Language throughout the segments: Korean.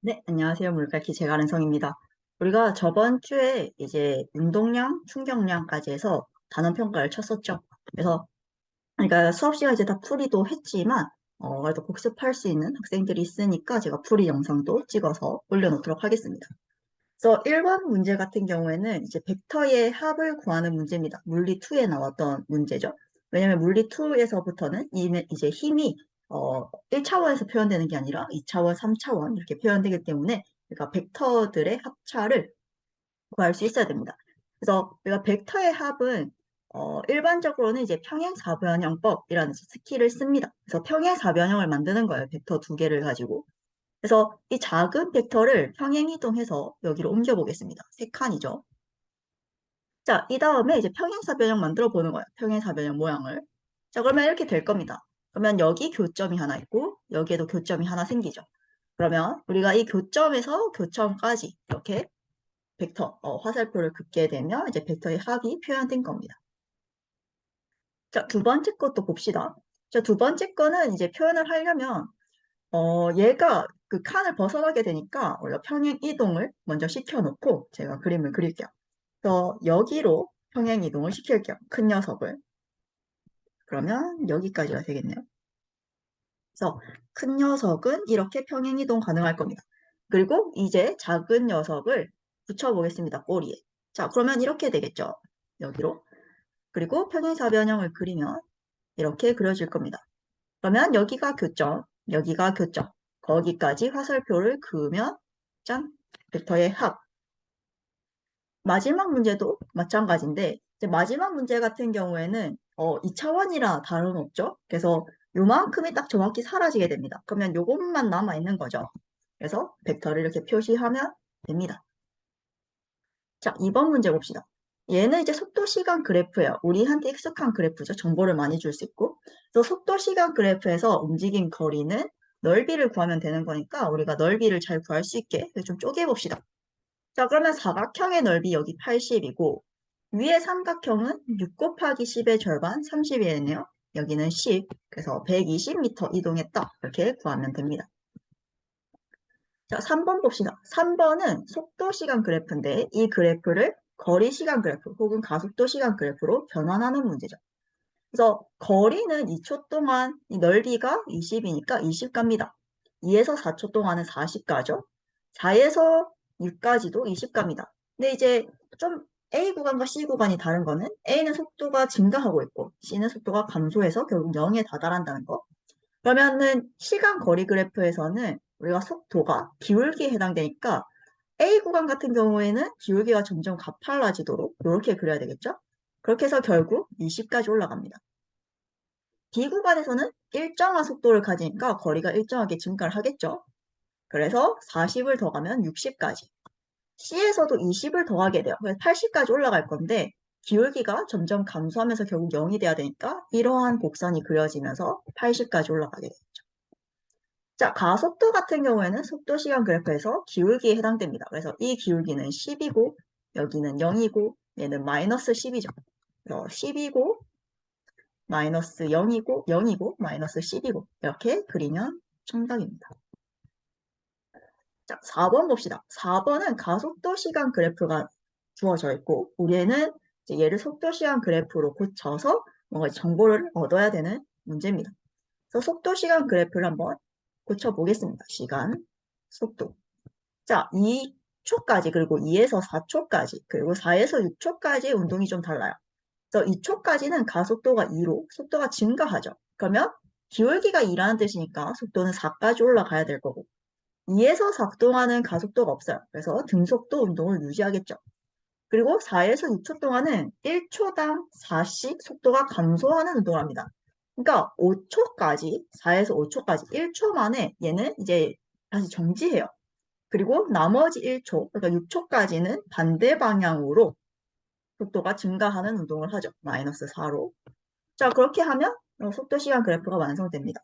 네, 안녕하세요. 물갈퀴 제가른성입니다. 우리가 저번 주에 이제 운동량, 충격량까지 해서 단원 평가를 쳤었죠. 그래서 그러니까 수업 시간 이제 다 풀이도 했지만 그래도 복습할 수 있는 학생들이 있으니까 제가 풀이 영상도 찍어서 올려놓도록 하겠습니다. 그래서 1번 문제 같은 경우에는 이제 벡터의 합을 구하는 문제입니다. 물리 2에 나왔던 문제죠. 왜냐면 물리 2에서부터는 이제 힘이 1차원에서 표현되는 게 아니라 2차원, 3차원 이렇게 표현되기 때문에 그러니까 벡터들의 합차를 구할 수 있어야 됩니다. 그래서 우리가 벡터의 합은 일반적으로는 이제 평행사변형법이라는 스킬을 씁니다. 그래서 평행사변형을 만드는 거예요. 벡터 두 개를 가지고. 그래서 이 작은 벡터를 평행이동해서 여기로 옮겨보겠습니다. 세 칸이죠. 자, 이 다음에 이제 평행사변형 만들어 보는 거예요. 평행사변형 모양을. 자, 그러면 이렇게 될 겁니다. 그러면 여기 교점이 하나 있고 여기에도 교점이 하나 생기죠. 그러면 우리가 이 교점에서 교점까지 이렇게 벡터, 화살표를 긋게 되면 이제 벡터의 합이 표현된 겁니다. 자, 두 번째 것도 봅시다. 자, 두 번째 거는 이제 표현을 하려면 얘가 그 칸을 벗어나게 되니까 원래 평행 이동을 먼저 시켜놓고 제가 그림을 그릴게요. 그래서 여기로 평행 이동을 시킬게요. 큰 녀석을. 그러면 여기까지가 되겠네요. 그래서 큰 녀석은 이렇게 평행 이동 가능할 겁니다. 그리고 이제 작은 녀석을 붙여보겠습니다. 꼬리에. 자, 그러면 이렇게 되겠죠. 여기로. 그리고 평행사변형을 그리면 이렇게 그려질 겁니다. 그러면 여기가 교점, 여기가 교점. 거기까지 화살표를 그으면 짠! 벡터의 합. 마지막 문제도 마찬가지인데 이제 마지막 문제 같은 경우에는 2차원이라 다름없죠. 그래서 요만큼이 딱 정확히 사라지게 됩니다. 그러면 요것만 남아있는 거죠. 그래서 벡터를 이렇게 표시하면 됩니다. 자, 2번 문제 봅시다. 얘는 이제 속도 시간 그래프예요. 우리한테 익숙한 그래프죠. 정보를 많이 줄 수 있고. 그래서 속도 시간 그래프에서 움직임 거리는 넓이를 구하면 되는 거니까 우리가 넓이를 잘 구할 수 있게 좀 쪼개봅시다. 자, 그러면 사각형의 넓이 여기 80이고 위에 삼각형은 6 곱하기 10의 절반 30이겠네요. 여기는 10. 그래서 120m 이동했다. 이렇게 구하면 됩니다. 자, 3번 봅시다. 3번은 속도 시간 그래프인데 이 그래프를 거리 시간 그래프 혹은 가속도 시간 그래프로 변환하는 문제죠. 그래서 거리는 2초 동안 이 넓이가 20이니까 20 갑니다. 2에서 4초 동안은 40 가죠. 4에서 6까지도 20 갑니다. 근데 이제 좀 A 구간과 C 구간이 다른 거는 A는 속도가 증가하고 있고 C는 속도가 감소해서 결국 0에 다다란다는 거. 그러면은 시간 거리 그래프에서는 우리가 속도가 기울기에 해당되니까 A 구간 같은 경우에는 기울기가 점점 가팔라지도록 이렇게 그려야 되겠죠? 그렇게 해서 결국 20까지 올라갑니다. B 구간에서는 일정한 속도를 가지니까 거리가 일정하게 증가를 하겠죠? 그래서 40을 더하면 60까지. C에서도 20을 더하게 돼요. 그래서 80까지 올라갈 건데 기울기가 점점 감소하면서 결국 0이 돼야 되니까 이러한 곡선이 그려지면서 80까지 올라가게 되죠. 자, 가속도 같은 경우에는 속도 시간 그래프에서 기울기에 해당됩니다. 그래서 이 기울기는 10이고 여기는 0이고 얘는 마이너스 10이죠. 그래서 10이고 마이너스 0이고 0이고 마이너스 10이고 이렇게 그리면 정답입니다. 자, 4번 봅시다. 4번은 가속도 시간 그래프가 주어져 있고 우리는 이제 얘를 속도 시간 그래프로 고쳐서 뭔가 정보를 얻어야 되는 문제입니다. 그래서 속도 시간 그래프를 한번 고쳐보겠습니다. 시간, 속도. 자, 2초까지 그리고 2에서 4초까지 그리고 4에서 6초까지 운동이 좀 달라요. 그래서 2초까지는 가속도가 2로 속도가 증가하죠. 그러면 기울기가 2라는 뜻이니까 속도는 4까지 올라가야 될 거고 2에서 4 동안은 가속도가 없어요. 그래서 등속도 운동을 유지하겠죠. 그리고 4에서 6초 동안은 1초당 4씩 속도가 감소하는 운동을 합니다. 그러니까 5초까지, 4에서 5초까지 1초 만에 얘는 이제 다시 정지해요. 그리고 나머지 1초, 그러니까 6초까지는 반대 방향으로 속도가 증가하는 운동을 하죠. 마이너스 4로. 자, 그렇게 하면 속도 시간 그래프가 완성됩니다.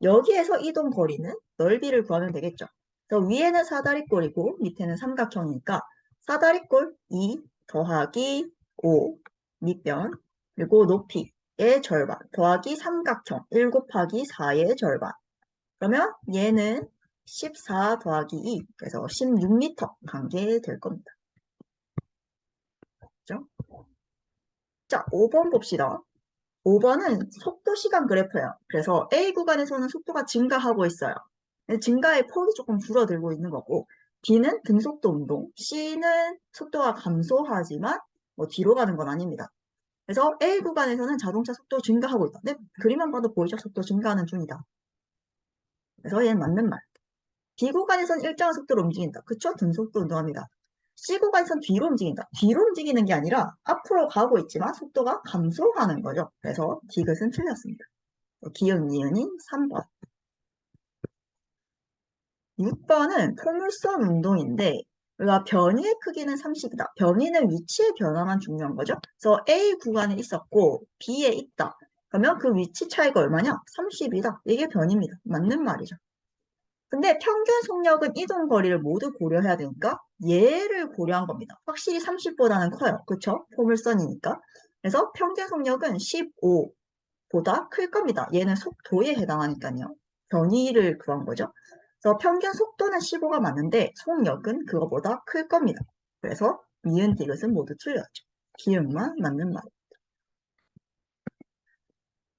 여기에서 이동 거리는 넓이를 구하면 되겠죠. 그래서 위에는 사다리꼴이고 밑에는 삼각형이니까 사다리꼴 2 더하기 5 밑변 그리고 높이의 절반 더하기 삼각형 1 곱하기 4의 절반. 그러면 얘는 14 더하기 2, 그래서 16m 간게 될 겁니다. 그죠? 자, 5번 봅시다. 5번은 속도 시간 그래프예요. 그래서 A 구간에서는 속도가 증가하고 있어요. 증가의 폭이 조금 줄어들고 있는 거고, B는 등속도 운동, C는 속도가 감소하지만 뭐 뒤로 가는 건 아닙니다. 그래서 A 구간에서는 자동차 속도 증가하고 있다. 근데 그림만 봐도 보이죠? 속도 증가하는 중이다. 그래서 얘는 맞는 말. B 구간에서는 일정한 속도로 움직인다. 그쵸? 등속도 운동합니다. C 구간에서는 뒤로 움직인다. 뒤로 움직이는 게 아니라 앞으로 가고 있지만 속도가 감소하는 거죠. 그래서 디귿은 틀렸습니다. 기억 니은인 3번. 6번은 포물선 운동인데 우리가 변이의 크기는 30이다. 변이는 위치의 변화만 중요한 거죠. 그래서 A 구간에 있었고 B에 있다. 그러면 그 위치 차이가 얼마냐? 30이다. 이게 변입니다. 맞는 말이죠. 근데 평균 속력은 이동 거리를 모두 고려해야 되니까 얘를 고려한 겁니다. 확실히 30보다는 커요. 그쵸? 포물선이니까. 그래서 평균 속력은 15보다 클 겁니다. 얘는 속도에 해당하니까요. 변이를 구한 거죠. 그래서 평균 속도는 15가 맞는데 속력은 그거보다 클 겁니다. 그래서 니은 디귿은 모두 틀렸죠. 기억만 맞는 말.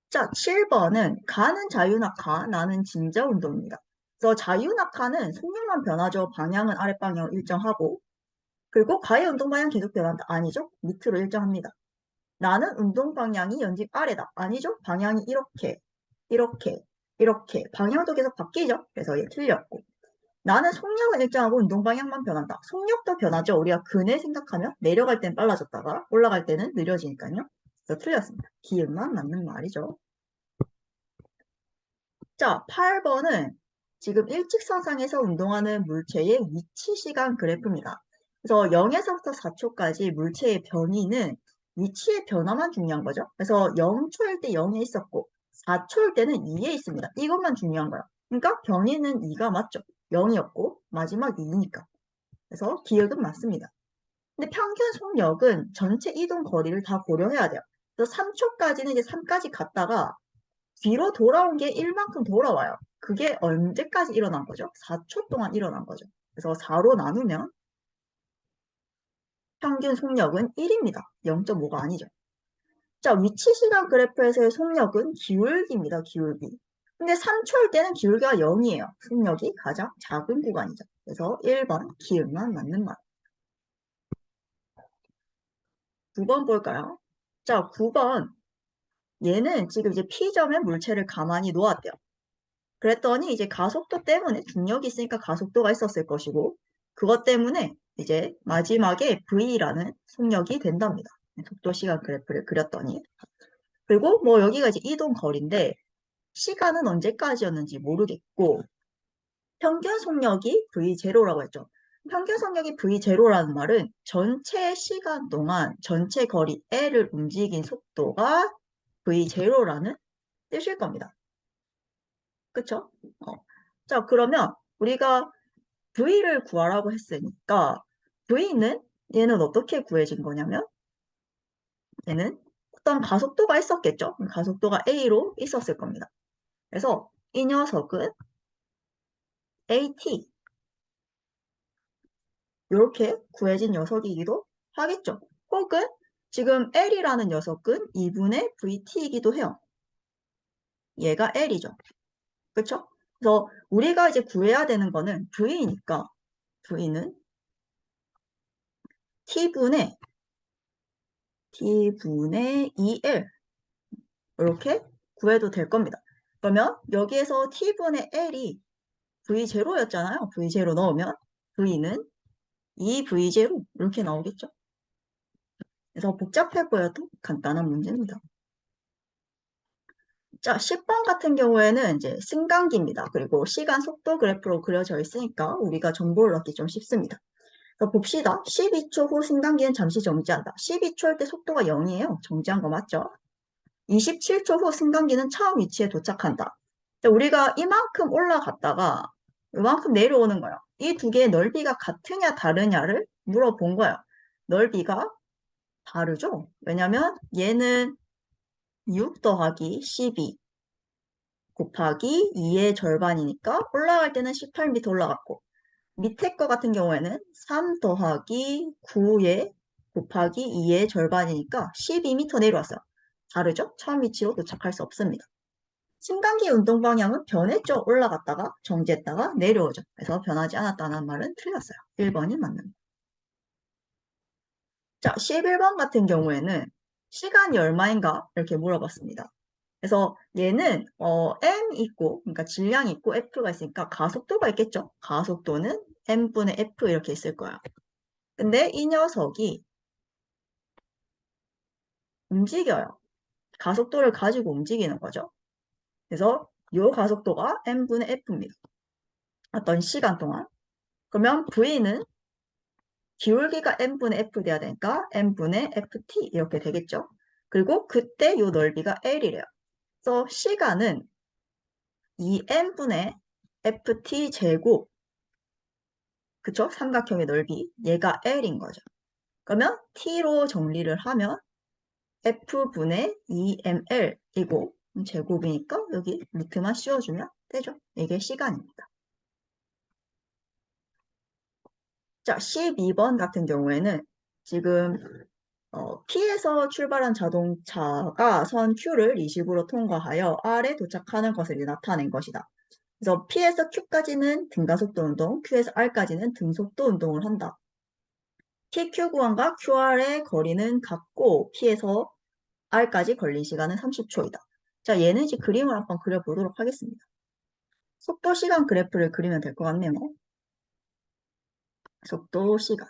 자, 7번은 가는 자유낙하, 나는 진자 운동입니다. 그래서 자유낙하는 속력만 변하죠. 방향은 아랫방향 일정하고. 그리고 가의 운동 방향 계속 변한다. 아니죠. 밑으로 일정합니다. 나는 운동 방향이 연직 아래다. 아니죠. 방향이 이렇게, 이렇게, 이렇게. 방향도 계속 바뀌죠. 그래서 얘 틀렸고. 나는 속력은 일정하고 운동 방향만 변한다. 속력도 변하죠. 우리가 근에 생각하면 내려갈 땐 빨라졌다가 올라갈 때는 느려지니까요. 그래서 틀렸습니다. 기억만 맞는 말이죠. 자, 8번은 지금 일직선상에서 운동하는 물체의 위치 시간 그래프입니다. 그래서 0에서부터 4초까지 물체의 변이는 위치의 변화만 중요한 거죠. 그래서 0초일 때 0에 있었고 4초일 때는 2에 있습니다. 이것만 중요한 거예요. 그러니까 변이는 2가 맞죠. 0이었고 마지막 2니까. 그래서 기억은 맞습니다. 근데 평균 속력은 전체 이동 거리를 다 고려해야 돼요. 그래서 3초까지는 이제 3까지 갔다가 뒤로 돌아온 게 1만큼 돌아와요. 그게 언제까지 일어난 거죠? 4초 동안 일어난 거죠. 그래서 4로 나누면 평균 속력은 1입니다. 0.5가 아니죠. 자, 위치 시간 그래프에서의 속력은 기울기입니다. 기울기. 근데 3초일 때는 기울기가 0이에요. 속력이 가장 작은 구간이죠. 그래서 1번 기울만 맞는 말. 9번 볼까요? 자, 9번. 얘는 지금 이제 P점에 물체를 가만히 놓았대요. 그랬더니 이제 가속도 때문에 중력이 있으니까 가속도가 있었을 것이고 그것 때문에 이제 마지막에 V라는 속력이 된답니다. 속도 시간 그래프를 그렸더니 그리고 뭐 여기가 이제 이동 거리인데 시간은 언제까지였는지 모르겠고 평균 속력이 V0라고 했죠. 평균 속력이 V0라는 말은 전체 시간 동안 전체 거리 L을 움직인 속도가 V0라는 뜻일 겁니다. 그쵸? 자, 그러면 우리가 V를 구하라고 했으니까 V는 얘는 어떻게 구해진 거냐면 얘는 어떤 가속도가 있었겠죠? 가속도가 A로 있었을 겁니다. 그래서 이 녀석은 AT 이렇게 구해진 녀석이기도 하겠죠. 혹은 지금 L이라는 녀석은 2분의 VT이기도 해요. 얘가 L이죠. 그쵸? 그래서 우리가 이제 구해야 되는 거는 V니까 V는 T분의 2L 이렇게 구해도 될 겁니다. 그러면 여기에서 T분의 L이 V0였잖아요. V0 넣으면 V는 2V0 이렇게 나오겠죠. 그래서 복잡해 보여도 간단한 문제입니다. 자, 10번 같은 경우에는 이제 승강기입니다. 그리고 시간 속도 그래프로 그려져 있으니까 우리가 정보를 얻기 좀 쉽습니다. 그래서 봅시다. 12초 후 승강기는 잠시 정지한다. 12초일 때 속도가 0이에요. 정지한 거 맞죠? 27초 후 승강기는 처음 위치에 도착한다. 우리가 이만큼 올라갔다가 이만큼 내려오는 거예요. 이 두 개의 넓이가 같으냐 다르냐를 물어본 거예요. 넓이가 다르죠? 왜냐면 얘는 6 더하기 12 곱하기 2의 절반이니까 올라갈 때는 18m 올라갔고 밑에 거 같은 경우에는 3 더하기 9의 곱하기 2의 절반이니까 12m 내려왔어요. 다르죠? 처음 위치로 도착할 수 없습니다. sim간기 운동 방향은 변했죠. 올라갔다가 정지했다가 내려오죠. 그래서 변하지 않았다는 말은 틀렸어요. 1번이 맞는 거. 자, 11번 같은 경우에는 시간이 얼마인가? 이렇게 물어봤습니다. 그래서 얘는 m 있고, 그러니까 질량이 있고 f가 있으니까 가속도가 있겠죠. 가속도는 m분의 f 이렇게 있을 거야. 근데 이 녀석이 움직여요. 가속도를 가지고 움직이는 거죠. 그래서 이 가속도가 m분의 f입니다. 어떤 시간 동안. 그러면 v는 기울기가 m분의 f 돼야 되니까 m분의 ft 이렇게 되겠죠. 그리고 그때 이 넓이가 l이래요. 그래서 시간은 이 m분의 ft 제곱, 그쵸? 삼각형의 넓이, 얘가 l인 거죠. 그러면 t로 정리를 하면 f분의 2ml이고 제곱이니까 여기 루트만 씌워주면 되죠. 이게 시간입니다. 자, 12번 같은 경우에는 지금 P에서 출발한 자동차가 선 Q를 20으로 통과하여 R에 도착하는 것을 나타낸 것이다. 그래서 P에서 Q까지는 등가속도 운동, Q에서 R까지는 등속도 운동을 한다. PQ 구간과 QR의 거리는 같고 P에서 R까지 걸린 시간은 30초이다. 자, 얘는 이제 그림을 한번 그려보도록 하겠습니다. 속도 시간 그래프를 그리면 될 것 같네요. 속도 시간.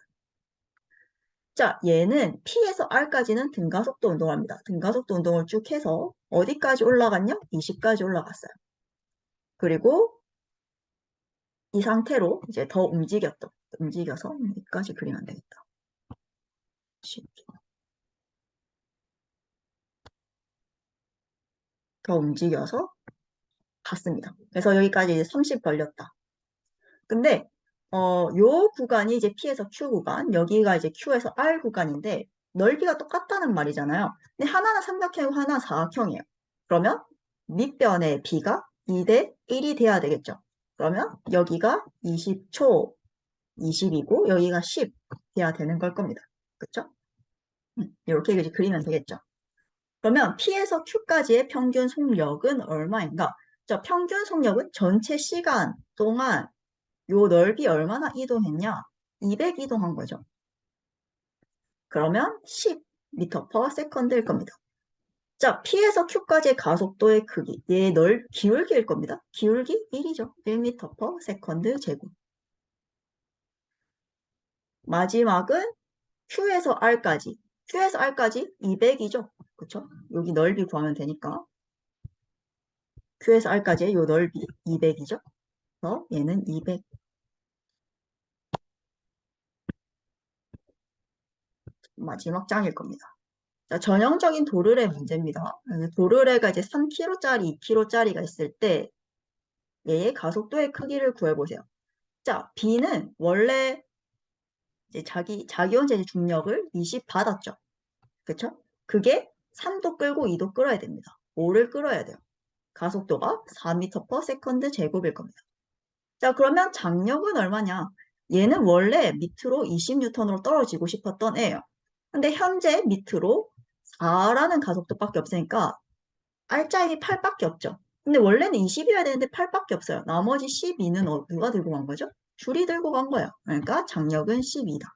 자, 얘는 P에서 R까지는 등가속도 운동합니다. 등가속도 운동을 쭉 해서 어디까지 올라갔냐? 20까지 올라갔어요. 그리고 이 상태로 이제 더 움직여서 여기까지 그리면 되겠다. 더 움직여서 갔습니다. 그래서 여기까지 이제 30 걸렸다. 근데 요 구간이 이제 P에서 Q 구간, 여기가 이제 Q에서 R 구간인데 넓이가 똑같다는 말이잖아요. 근데 하나는 삼각형이고 하나는 사각형이에요. 그러면 밑변의 B가 2대 1이 돼야 되겠죠. 그러면 여기가 20초 20이고 여기가 10 돼야 되는 걸 겁니다. 그쵸? 이렇게 이제 그리면 되겠죠. 그러면 P에서 Q까지의 평균 속력은 얼마인가? 자, 평균 속력은 전체 시간 동안 요 넓이 얼마나 이동했냐? 200 이동한 거죠. 그러면 10m/s일 겁니다. 자, P에서 Q까지의 가속도의 크기, 얘 기울기일 겁니다. 기울기 1이죠. 1m/s 제곱. 마지막은 Q에서 R까지. Q에서 R까지 200이죠. 그쵸? 여기 넓이 구하면 되니까. Q에서 R까지의 요 넓이 200이죠. 그래서 얘는 200. 마지막 장일 겁니다. 자, 전형적인 도르래 문제입니다. 도르래가 이제 3km짜리, 2km짜리가 있을 때 얘의 가속도의 크기를 구해보세요. 자, B는 원래 이제 자기 원자의 중력을 20 받았죠. 그쵸? 그게 3도 끌고 2도 끌어야 됩니다. 5를 끌어야 돼요. 가속도가 4m/s 제곱일 겁니다. 자, 그러면 장력은 얼마냐? 얘는 원래 밑으로 20N으로 떨어지고 싶었던 애예요. 근데 현재 밑으로 4라는 가속도밖에 없으니까 R자임이 8밖에 없죠. 근데 원래는 20이어야 되는데 8밖에 없어요. 나머지 12는 누가 들고 간 거죠? 줄이 들고 간 거예요. 그러니까 장력은 12다.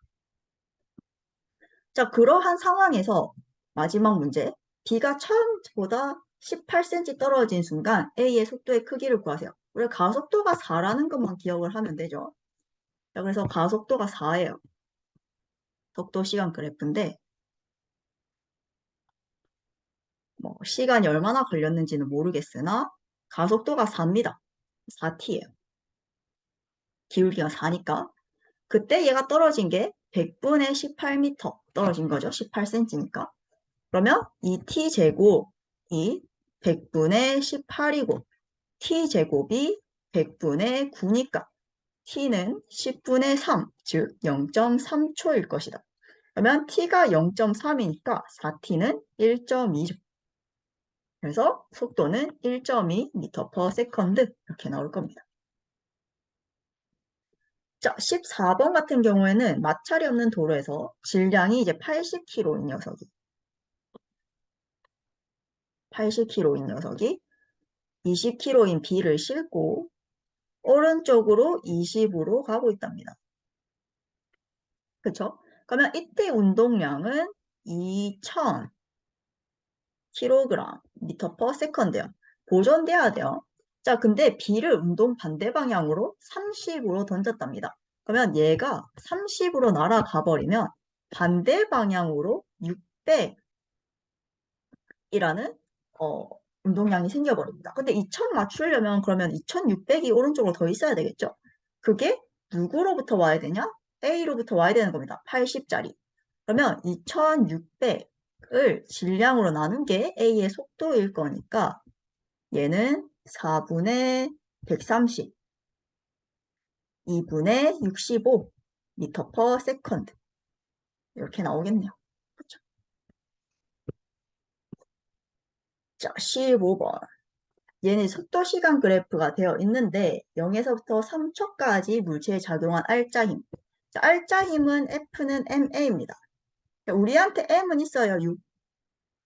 자, 그러한 상황에서 마지막 문제. B가 처음보다 18cm 떨어진 순간 A의 속도의 크기를 구하세요. 우리 가속도가 4라는 것만 기억을 하면 되죠. 자, 그래서 가속도가 4예요. 속도 시간 그래프인데 뭐 시간이 얼마나 걸렸는지는 모르겠으나 가속도가 4입니다. 4t예요. 기울기가 4니까. 그때 얘가 떨어진 게 100분의 18m 떨어진 거죠. 18cm니까. 그러면 이 t제곱이 100분의 18이고 t제곱이 100분의 9니까 t는 10분의 3, 즉 0.3초일 것이다. 그러면 t가 0.3이니까 4t는 1.2초. 그래서 속도는 1.2m/s 이렇게 나올 겁니다. 자, 14번 같은 경우에는 마찰이 없는 도로에서 질량이 이제 80kg인 녀석이 20kg인 B를 싣고 오른쪽으로 20으로 가고 있답니다. 그쵸? 그러면 이때 운동량은 2000kg m/s야. 보존돼야 돼요. 자, 근데 B를 운동 반대 방향으로 30으로 던졌답니다. 그러면 얘가 30으로 날아가 버리면 반대 방향으로 600이라는 운동량이 생겨버립니다. 근데 2000 맞추려면 그러면 2600이 오른쪽으로 더 있어야 되겠죠? 그게 누구로부터 와야 되냐? A로부터 와야 되는 겁니다. 80짜리. 그러면 2600을 질량으로 나눈 게 A의 속도일 거니까 얘는 4분의 130, 2분의 65 m/s 이렇게 나오겠네요. 그렇죠? 자, 15번. 얘는 속도 시간 그래프가 되어 있는데 0에서부터 3초까지 물체에 작용한 알짜 힘. 자, 알짜 힘은 F는 ma입니다. 우리한테 m은 있어요.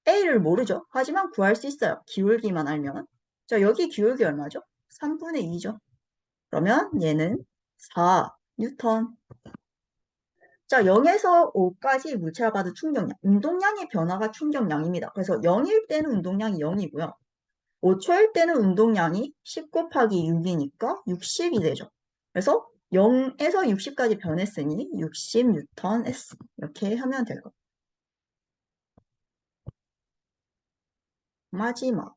a를 모르죠. 하지만 구할 수 있어요. 기울기만 알면. 자, 여기 기울기 얼마죠? 3분의 2죠. 그러면 얘는 4 뉴턴. 자, 0에서 5까지 물체가 받은 충격량. 운동량의 변화가 충격량입니다. 그래서 0일 때는 운동량이 0이고요. 5초일 때는 운동량이 10 곱하기 6이니까 60이 되죠. 그래서 0에서 60까지 변했으니 60 뉴턴 S 이렇게 하면 될 겁니다. 마지막.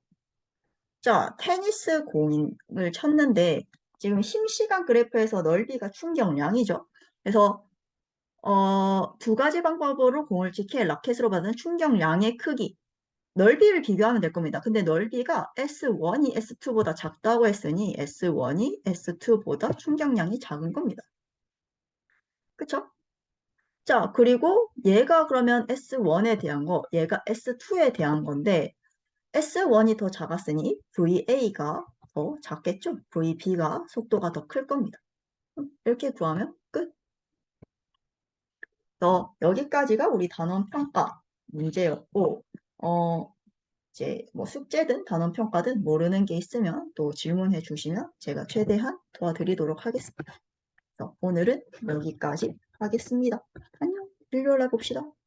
자, 테니스 공을 쳤는데 지금 심시간 그래프에서 넓이가 충격량이죠. 그래서 두 가지 방법으로 공을 치게 라켓으로 받은 충격량의 크기, 넓이를 비교하면 될 겁니다. 근데 넓이가 S1이 S2보다 작다고 했으니 S1이 S2보다 충격량이 작은 겁니다. 그쵸? 자, 그리고 얘가 그러면 S1에 대한 거, 얘가 S2에 대한 건데 S1이 더 작았으니 VA가 더 작겠죠? VB가 속도가 더 클 겁니다. 이렇게 구하면 끝. 여기까지가 우리 단원 평가 문제였고, 이제 뭐 숙제든 단원 평가든 모르는 게 있으면 또 질문해 주시면 제가 최대한 도와드리도록 하겠습니다. 오늘은 여기까지 하겠습니다. 안녕. 일요일 날 봅시다.